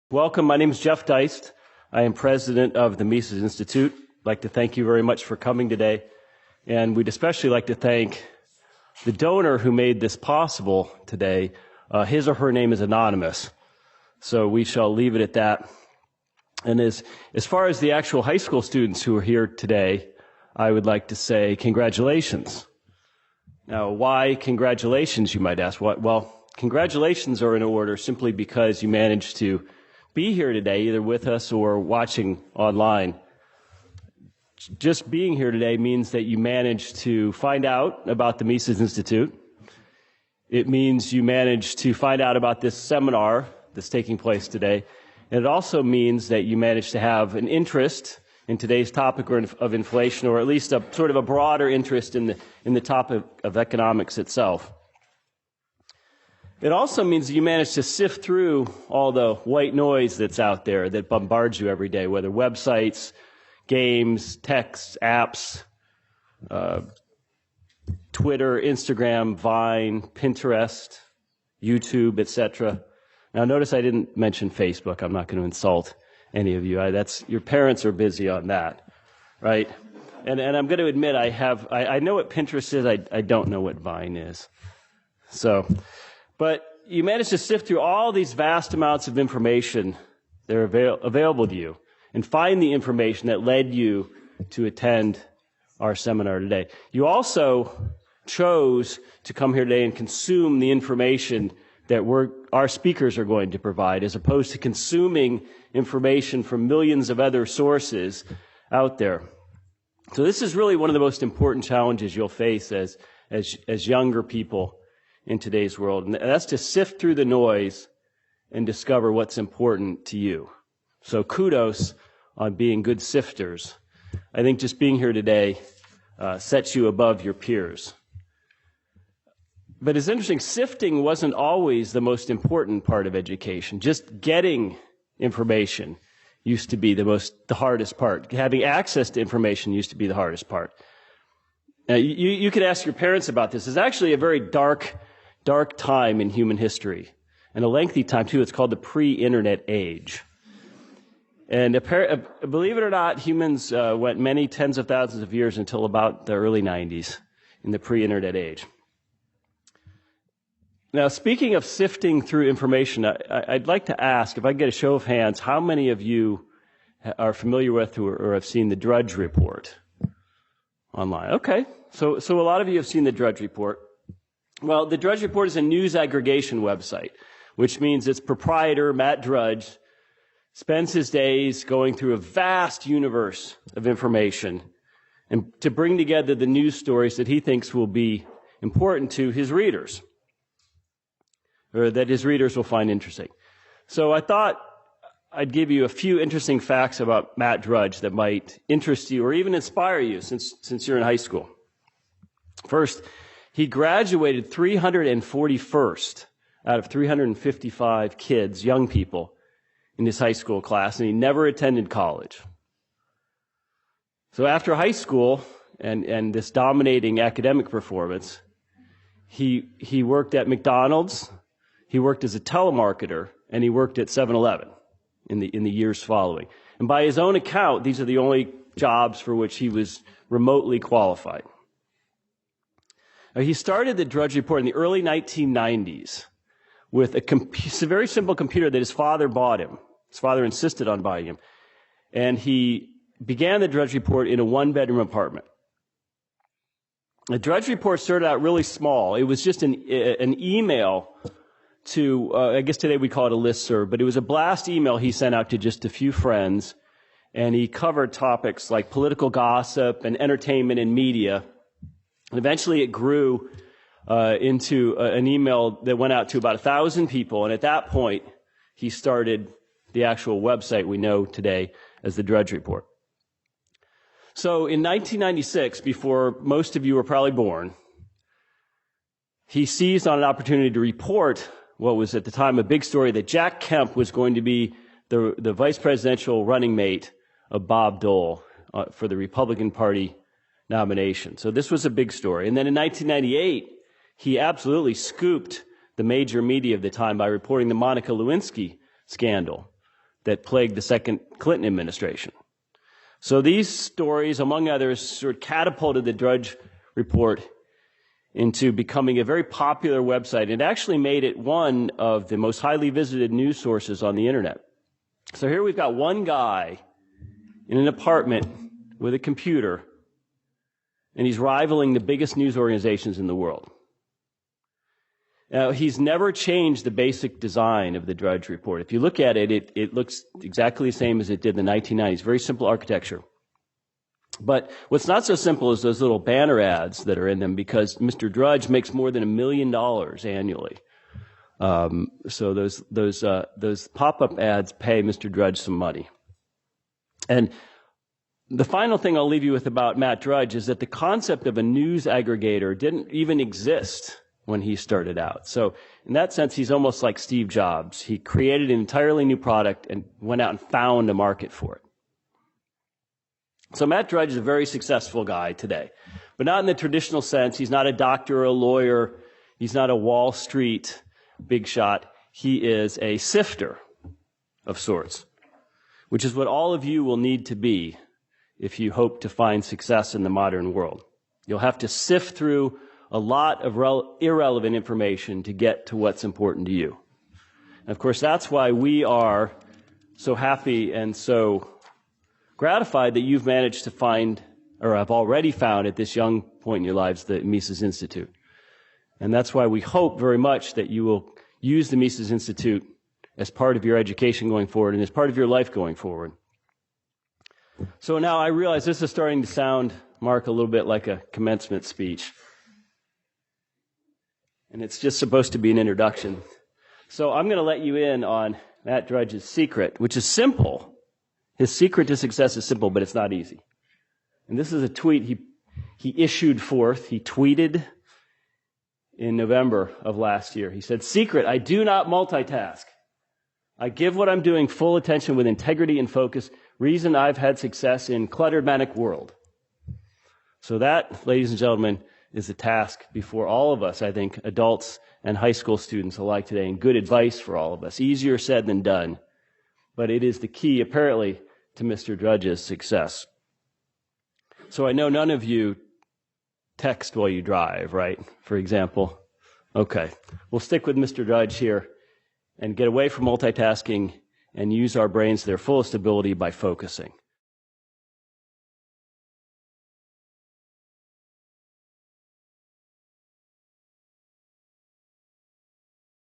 Welcome. My name is Jeff Deist. I am president of the Mises Institute. I'd like to thank you very much for coming today. And we'd especially like to thank the donor who made this possible today. His or her name is anonymous. So we shall leave it at that. And as far as the actual high school students who are here today, I would like to say congratulations. Now, why congratulations, you might ask? Well, congratulations are in order simply because you managed to be here today, either with us or watching online. Just being here today means that you managed to find out about the Mises Institute. It means you managed to find out about this seminar that's taking place today. And it also means that you managed to have an interest in today's topic of inflation, or at least a sort of a broader interest in the topic of economics itself. It also means that you manage to sift through all the white noise that's out there that bombards you every day, whether websites, games, texts, apps, Twitter, Instagram, Vine, Pinterest, YouTube, etc. Now, notice I didn't mention Facebook. I'm not going to insult any of you. Your parents are busy on that, right? And I'm going to admit I know what Pinterest is. I don't know what Vine is. But you managed to sift through all these vast amounts of information that are available to you and find the information that led you to attend our seminar today. You also chose to come here today and consume the information that our speakers are going to provide, as opposed to consuming information from millions of other sources out there. So this is really one of the most important challenges you'll face as younger people in today's world, and that's to sift through the noise and discover what's important to you. So kudos on being good sifters. I think just being here today sets you above your peers. But it's interesting, sifting wasn't always the most important part of education. Just getting information used to be the hardest part. Having access to information used to be the hardest part. Now, you could ask your parents about this. It's actually a very dark time in human history, and a lengthy time too. It's called the pre-internet age. And believe it or not, humans went many tens of thousands of years until about the early 90s in the pre-internet age. Now, speaking of sifting through information, I'd like to ask, if I get a show of hands, how many of you are familiar with or have seen the Drudge report online? Okay, so a lot of you have seen the Drudge report. Well, the Drudge report is a news aggregation website, which means its proprietor, Matt Drudge, spends his days going through a vast universe of information and to bring together the news stories that he thinks will be important to his readers, or that his readers will find interesting. So I thought I'd give you a few interesting facts about Matt Drudge that might interest you or even inspire you since you're in high school. First, he graduated 341st out of 355 kids, young people, in his high school class, and he never attended college. So after high school and this dominating academic performance, he worked at McDonald's, he worked as a telemarketer, and he worked at 7-Eleven in the years following. And by his own account, these are the only jobs for which he was remotely qualified. He started the Drudge Report in the early 1990s with a very simple computer that his father bought him. His father insisted on buying him. And he began the Drudge Report in a one-bedroom apartment. The Drudge Report started out really small. It was just an email to, I guess today we call it a listserv, but it was a blast email he sent out to just a few friends. And he covered topics like political gossip and entertainment and media. And eventually it grew into an email that went out to about 1,000 people. And at that point, he started the actual website we know today as the Drudge Report. So in 1996, before most of you were probably born, he seized on an opportunity to report what was at the time a big story, that Jack Kemp was going to be the vice presidential running mate of Bob Dole for the Republican Party nomination. So this was a big story. And then in 1998, he absolutely scooped the major media of the time by reporting the Monica Lewinsky scandal, that plagued the second Clinton administration. So these stories, among others, sort of catapulted the Drudge Report into becoming a very popular website. It actually made it one of the most highly visited news sources on the internet. So here we've got one guy in an apartment with a computer, and he's rivaling the biggest news organizations in the world. Now, he's never changed the basic design of the Drudge Report. If you look at it, it looks exactly the same as it did in the 1990s. Very simple architecture. But what's not so simple is those little banner ads that are in them, because Mr. Drudge makes more than $1 million annually. So those pop-up ads pay Mr. Drudge some money. And the final thing I'll leave you with about Matt Drudge is that the concept of a news aggregator didn't even exist when he started out. So in that sense, he's almost like Steve Jobs. He created an entirely new product and went out and found a market for it. So Matt Drudge is a very successful guy today, but not in the traditional sense. He's not a doctor or a lawyer. He's not a Wall Street big shot. He is a sifter of sorts, which is what all of you will need to be if you hope to find success in the modern world. You'll have to sift through a lot of irrelevant information to get to what's important to you. And of course, that's why we are so happy and so gratified that you've managed to find, or have already found at this young point in your lives, the Mises Institute. And that's why we hope very much that you will use the Mises Institute as part of your education going forward and as part of your life going forward. So now I realize this is starting to sound, Mark, a little bit like a commencement speech. And it's just supposed to be an introduction. So I'm going to let you in on Matt Drudge's secret, which is simple. His secret to success is simple, but it's not easy. And this is a tweet he issued forth. He tweeted in November of last year. He said, "Secret, I do not multitask. I give what I'm doing full attention with integrity and focus. Reason I've had success in cluttered, manic world." So that, ladies and gentlemen, is a task before all of us, I think, adults and high school students alike today, and good advice for all of us. Easier said than done, but it is the key, apparently, to Mr. Drudge's success. So I know none of you text while you drive, right? For example. Okay, we'll stick with Mr. Drudge here and get away from multitasking and use our brains to their fullest ability by focusing.